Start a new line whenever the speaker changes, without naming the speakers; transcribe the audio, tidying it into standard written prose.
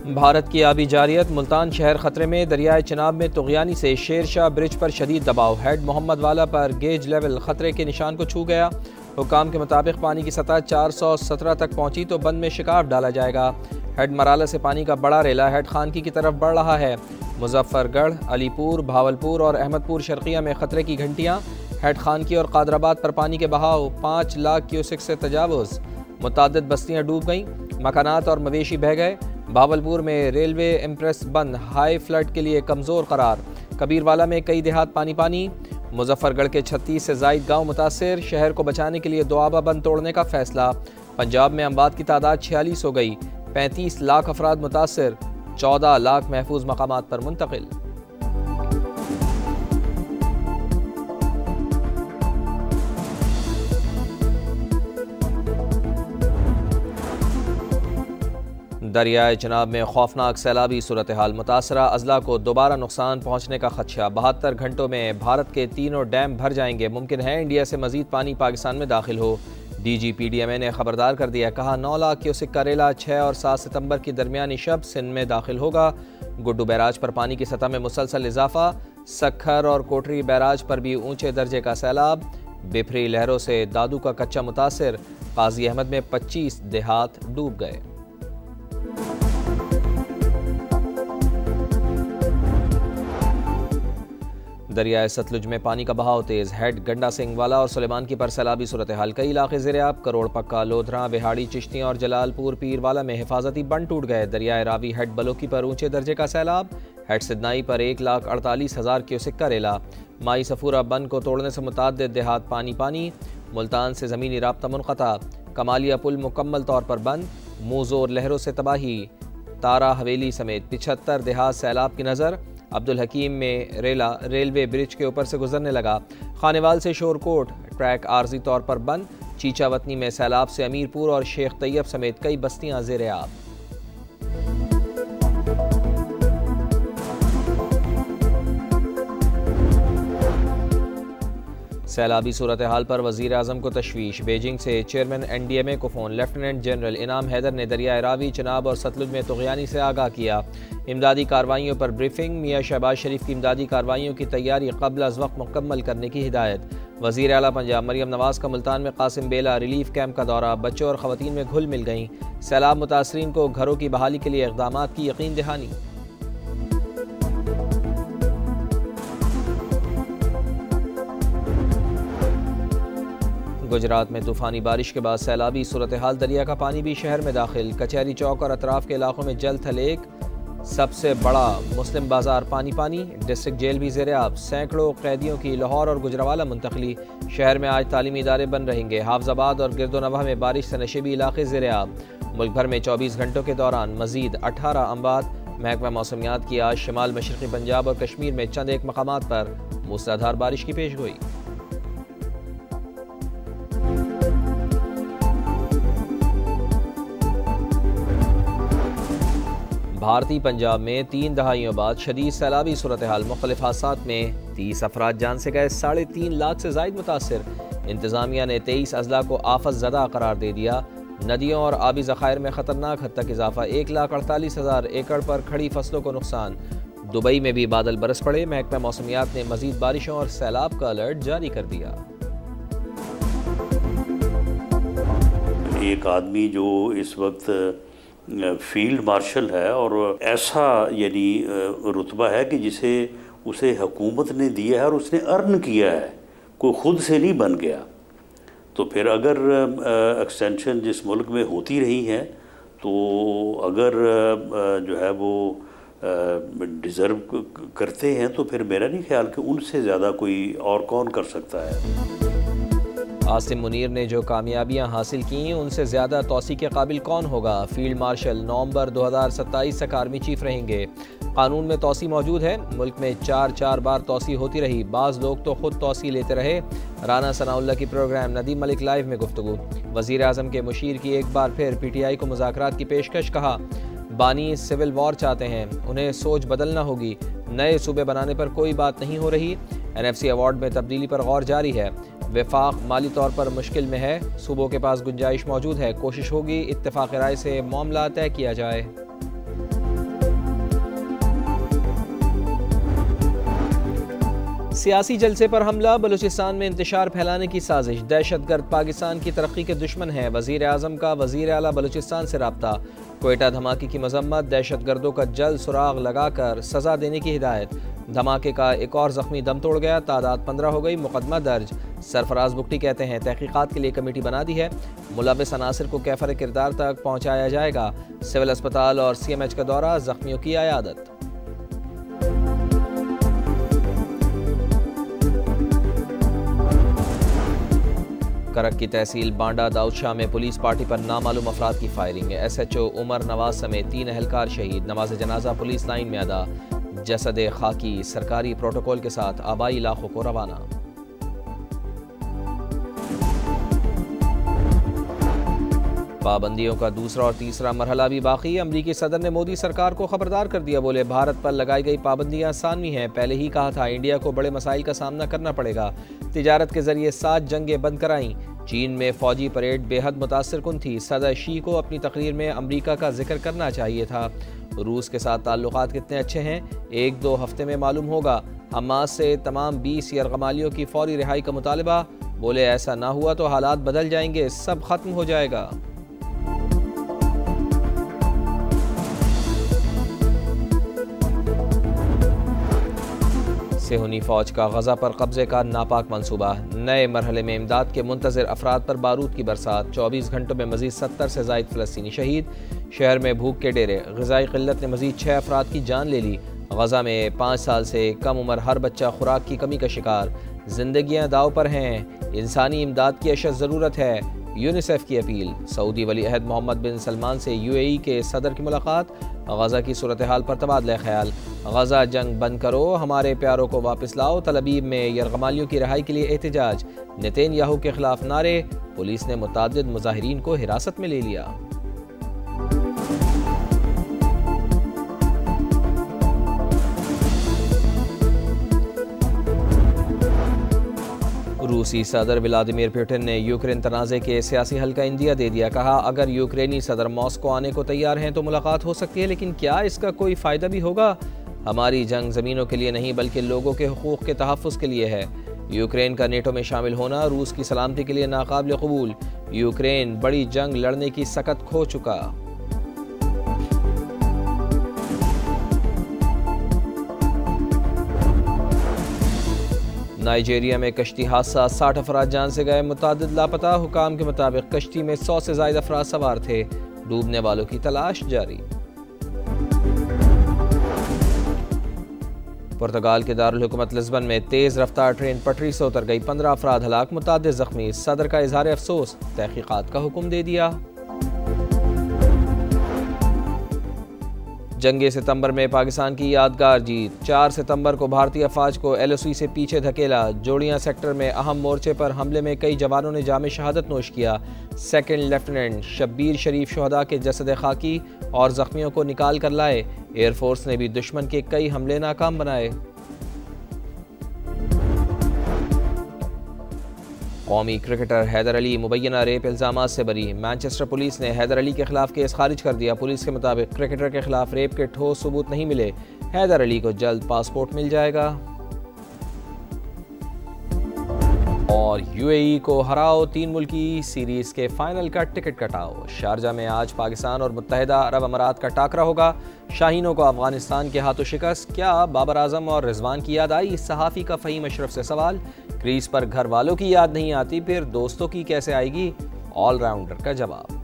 भारत की आबी जारियत, मुल्तान शहर खतरे में। दरियाए चिनाब में तुगयानी से शेरशाह ब्रिज पर शदीद दबाव। हेड मोहम्मद वाला पर गेज लेवल खतरे के निशान को छू गया। हुकाम के मुताबिक पानी की सतह 417 तक पहुंची तो बंद में शिकाफ डाला जाएगा। हेड मराला से पानी का बड़ा रेला हेड खानकी की तरफ बढ़ रहा है। मुजफ्फरगढ़, अलीपुर, भावलपुर और अहमदपुर शर्किया में खतरे की घंटियाँ। हेड खानकी और कादराबाद पर पानी के बहाव 5 लाख क्यूसेक से तजावुज़। मुतादिद बस्तियाँ डूब गईं, मकानात और मवेशी बह गए। भावलपुर में रेलवे एक्सप्रेस बंद, हाई फ्लड के लिए कमज़ोर करार। कबीरवाला में कई देहात पानी पानी। मुजफ्फरगढ़ के 36 से ज़ायद गाँव मुतासर, शहर को बचाने के लिए दोआबा बंद तोड़ने का फैसला। पंजाब में अमवात की तादाद 46 हो गई। 35 लाख अफराद मुतासर, 14 लाख महफूज मकामात पर मुंतकिल। दरियाए चिनाब में खौफनाक सैलाबी सूरत हाल, मुतासरा अजला को दोबारा नुकसान पहुँचने का खदशा। 72 घंटों में भारत के तीनों डैम भर जाएंगे। मुमकिन है इंडिया से मजीद पानी पाकिस्तान में दाखिल हो। DGPDMA ने खबरदार कर दिया, कहा 9 लाख क्यूसेक का रेला 6 और 7 सितंबर की दरमियानी शब सिंध में दाखिल होगा। गुड्डू बैराज पर पानी की सतह में मुसलसल इजाफा। सखर और कोटरी बैराज पर भी ऊंचे दर्जे का सैलाब। बिफरी लहरों से दादू का कच्चा मुतासर। काजी अहमद में 25 देहात डूब गए। दरियाए सतलुज में पानी का बहाव तेज। हेड गंडा सिंह वाला और सुलेमान की पर सैलाबी सूरत हाल। कई इलाके ज़ेर-ए-आब। करोड़ पक्का, लोधरा, बिहाड़ी, चिश्तियाँ और जलालपुर पीरवाला में हिफाजती बंद टूट गए। दरियाए रावी हेड बलोकी पर ऊंचे दर्जे का सैलाब। हेड सिदनाई पर 1,48,000 क्यूसेक का रेला। माई सफूरा बंद को तोड़ने से मुताद्दिद देहात पानी पानी। मुल्तान से ज़मीनी राब्ता मुनक़ता। कमालिया पुल मुकम्मल तौर पर बंद। मुँहज़ोर लहरों से तबाही। तारा हवेली समेत 75 देहात सैलाब की नज़र। अब्दुल हकीम में रेला रेलवे ब्रिज के ऊपर से गुजरने लगा। खानेवाल से शोरकोट ट्रैक आर्जी तौर पर बंद। चीचावतनी में सैलाब से अमीरपुर और शेख तैयब समेत कई बस्तियां ज़ेर-ए-आब। सैलाबी सूरत हाल पर वज़ीर आज़म को तशवीश। बीजिंग से चेयरमैन NDMA को फ़ोन। लेफ्टिनेंट जनरल इनाम हैदर ने दरियाए रावी, चिनाब और सतलुज में तुगयानी से आगाह किया। इमदादी कार्रवाइयों पर ब्रीफिंग। मियाँ शहबाज शरीफ की इमदादी कार्रवाइयों की तैयारी कब्ल अज़ वक्त मुकम्मल करने की हिदायत। वज़ीर आला पंजाब मरियम नवाज़ का मुल्तान में कासिम बेला रिलीफ कैंप का दौरा। बच्चों और ख़वातीन में घुल मिल गईं। सैलाब मुतासरीन को घरों की बहाली के लिए इक़दामात की यकीन दहानी। गुजरात में तूफ़ानी बारिश के बाद सैलाबी सूरत हाल। दरिया का पानी भी शहर में दाखिल। कचहरी चौक और अतराफ़ के इलाकों में जल थल एक। सबसे बड़ा मुस्लिम बाज़ार पानी पानी। डिस्ट्रिक्ट जेल भी ज़ेर-ए-आब। सैकड़ों कैदियों की लाहौर और गुजरावाला मुंतकली। शहर में आज तालीमी इदारे बंद रहेंगे। हाफजाबाद और गिरदोनवाह में बारिश से नशेबी इलाके ज़ेर-ए-आब। मुल्क भर में 24 घंटों के दौरान मज़ीद 18 अमवात। महकमा मौसमियात की आज शिमाल मशरक़ी पंजाब और कश्मीर में चंद एक मकामात पर मूसलाधार बारिश की पेशगोई। भारतीय पंजाब में 3 दहाइयों बाद शदीद सैलाबी सूरत हाल। मुख्तलिफ हादसात में 30 अफराद जान से गए। 3.5 लाख से ज़ायद मुतासर। इंतज़ामिया ने 23 अजला को आफत ज़दा करार दे दिया। नदियों और आबी ज़खायर में ख़तरनाक हद तक इजाफा। 1,48,000 एकड़ पर खड़ी फसलों को नुकसान। दुबई में भी बादल बरस पड़े। महकमा मौसमियात ने मज़ीद बारिशों और सैलाब का अलर्ट जारी कर दिया।
एक आदमी जो इस वक्त फील्ड मार्शल है और ऐसा यानी रुतबा है कि जिसे उसे हुकूमत ने दिया है और उसने अर्न किया है, कोई ख़ुद से नहीं बन गया। तो फिर अगर एक्सटेंशन जिस मुल्क में होती रही है तो अगर जो है वो डिज़र्व करते हैं तो फिर मेरा नहीं ख्याल कि उनसे ज़्यादा कोई और कौन कर सकता है।
आसिम मुनीर ने जो कामयाबियां हासिल की उनसे ज़्यादा तौसी के काबिल कौन होगा। फील्ड मार्शल नवंबर 2027 तक आर्मी चीफ रहेंगे। कानून में तौसी मौजूद है। मुल्क में 4 बार तौसी होती रही। बाज़ लोग तो खुद तौसी लेते रहे। राना सनाउल्लाह की प्रोग्राम नदीम मलिक लाइव में गुफ्तगू। वज़ीर आज़म के मुशीर की एक बार फिर PTI को मुज़ाकरात की पेशकश। कहा बानी सिविल वॉर चाहते हैं, उन्हें सोच बदलना होगी। नए सूबे बनाने पर कोई बात नहीं हो रही। NFC अवार्ड में तब्दीली पर गौर जारी है। वफाक माली तौर पर मुश्किल में है। सूबों के पास गुंजाइश मौजूद है। कोशिश होगी इत्तेफाक राय से मामला तय किया जाए। सियासी जलसे पर हमला, बलूचिस्तान में इंतशार फैलाने की साजिश। दहशतगर्द पाकिस्तान की तरक्की के दुश्मन हैं। वजीर आज़म का वजीर आला बलूचिस्तान से रब्ता। कोयटा धमाके की मजम्मत, दहशतगर्दों का जल्द सुराग लगाकर सजा देने की हिदायत। धमाके का एक और जख्मी दम तोड़ गया, तादाद 15 हो गई, मुकदमा दर्ज। सरफराज बुगटी कहते हैं तहकीकात के लिए कमेटी बना दी है, मुलविस अनासिर को कैफर किरदार तक पहुँचाया जाएगा। सिविल अस्पताल और CMH का दौरा, जख्मियों की आयादत। करक की तहसील बांडा दाऊदशाह में पुलिस पार्टी पर नामालूम अफराद की फायरिंग। SHO उमर नवाज समेत 3 अहलकार शहीद। नमाज जनाजा पुलिस लाइन में अदा। जसद खाकी सरकारी प्रोटोकॉल के साथ आबाई इलाकों को रवाना। पाबंदियों का दूसरा और तीसरा मरहला भी बाकी। अमरीकी सदर ने मोदी सरकार को खबरदार कर दिया, बोले भारत पर लगाई गई पाबंदियां सानवी हैं। पहले ही कहा था इंडिया को बड़े मसाइल का सामना करना पड़ेगा। तिजारत के जरिए 7 जंगें बंद कराईं। चीन में फौजी परेड बेहद मुतासिर कुन थी। सदर शी को अपनी तकरीर में अमरीका का जिक्र करना चाहिए था। रूस के साथ ताल्लुकात कितने अच्छे हैं, 1-2 हफ्ते में मालूम होगा। हमास से तमाम 20 यरगमालियों की फौरी रिहाई का मुतालबा, बोले ऐसा ना हुआ तो हालात बदल जाएंगे, सब खत्म हो जाएगा। सेहूनी फौज का गजा पर कब्जे का नापाक मंसूबा। नए मरहले में इमदाद के मुंतज़िर अफराद पर बारूद की बरसात। 24 घंटों में मजीद 70 से ज़ायद फ़लस्तीनी शहीद। शहर में भूख के डेरे। ग़िज़ाई क़िल्लत ने मजीद 6 अफराद की जान ले ली। गजा में 5 साल से कम उम्र हर बच्चा खुराक की कमी का शिकार। ज़िंदगियाँ दाव पर हैं, इंसानी इमदाद की अशद ज़रूरत है। यूनिसेफ की अपील। सऊदी वली अहद मोहम्मद बिन सलमान से UAE के सदर की मुलाकात। गजा की सूरत हाल पर तबादला ख्याल। गजा जंग बंद करो, हमारे प्यारों को वापस लाओ। तलबीब में यरगमालियों की रिहाई के लिए एहतजाज। नेतन्याहू के खिलाफ नारे। पुलिस ने मुतादिद मुजाहिरीन को हिरासत में ले लिया। रूसी सदर व्लादिमीर पुतिन ने यूक्रेन तनाज़े के सियासी हल का इंदिया दे दिया। कहा अगर यूक्रेनी सदर मॉस्को आने को तैयार हैं तो मुलाकात हो सकती है, लेकिन क्या इसका कोई फ़ायदा भी होगा? हमारी जंग ज़मीनों के लिए नहीं बल्कि लोगों के हुकूक़ के तहफ़्फ़ुज़ के लिए है। यूक्रेन का नेटो में शामिल होना रूस की सलामती के लिए नाकाबिल कबूल। यूक्रेन बड़ी जंग लड़ने की सकत खो चुका। नाइजीरिया में कश्ती हादसा, 60 अफराद जान से गए, मुतादिद लापता। हुकाम के मुताबिक कश्ती में 100 से ज़ायद अफराद सवार थे। डूबने वालों की तलाश जारी। पुर्तगाल के दारुल हुकूमत लिस्बन में तेज़ रफ्तार ट्रेन पटरी से उतर गई, 15 अफराद हलाक, मुतादिद ज़ख्मी। सदर का इजहार अफसोस, तहकीकात का हुक्म दे दिया। जंगे सितंबर में पाकिस्तान की यादगार जीत। 4 सितंबर को भारतीय अफवाज को LOC से पीछे धकेला। जोड़ियां सेक्टर में अहम मोर्चे पर हमले में कई जवानों ने जामे शहादत नोश किया। सेकंड लेफ्टिनेंट शब्बीर शरीफ शोहदा के जसद खाकी और जख्मियों को निकाल कर लाए। एयरफोर्स ने भी दुश्मन के कई हमले नाकाम बनाए। कौमी क्रिकेटर हैदर अली मुबैना रेप इल्ज़ामात से बरी। मैनचेस्टर पुलिस ने हैदर अली के खिलाफ केस खारिज कर दिया। पुलिस के मुताबिक क्रिकेटर के खिलाफ रेप के ठोस सबूत नहीं मिले। हैदर अली को जल्द पासपोर्ट मिल जाएगा। और UAE को हराओ, 3 मुल्की सीरीज़ के फाइनल का टिकट कटाओ। शारजा में आज पाकिस्तान और मुत्तहिदा अरब अमारात का टाकरा होगा। शाहीनों को अफगानिस्तान के हाथों शिकस्त। क्या बाबर आजम और रिजवान की याद आई? सहाफ़ी का फ़हीम अशरफ से सवाल। क्रीज पर घर वालों की याद नहीं आती, फिर दोस्तों की कैसे आएगी? ऑलराउंडर का जवाब।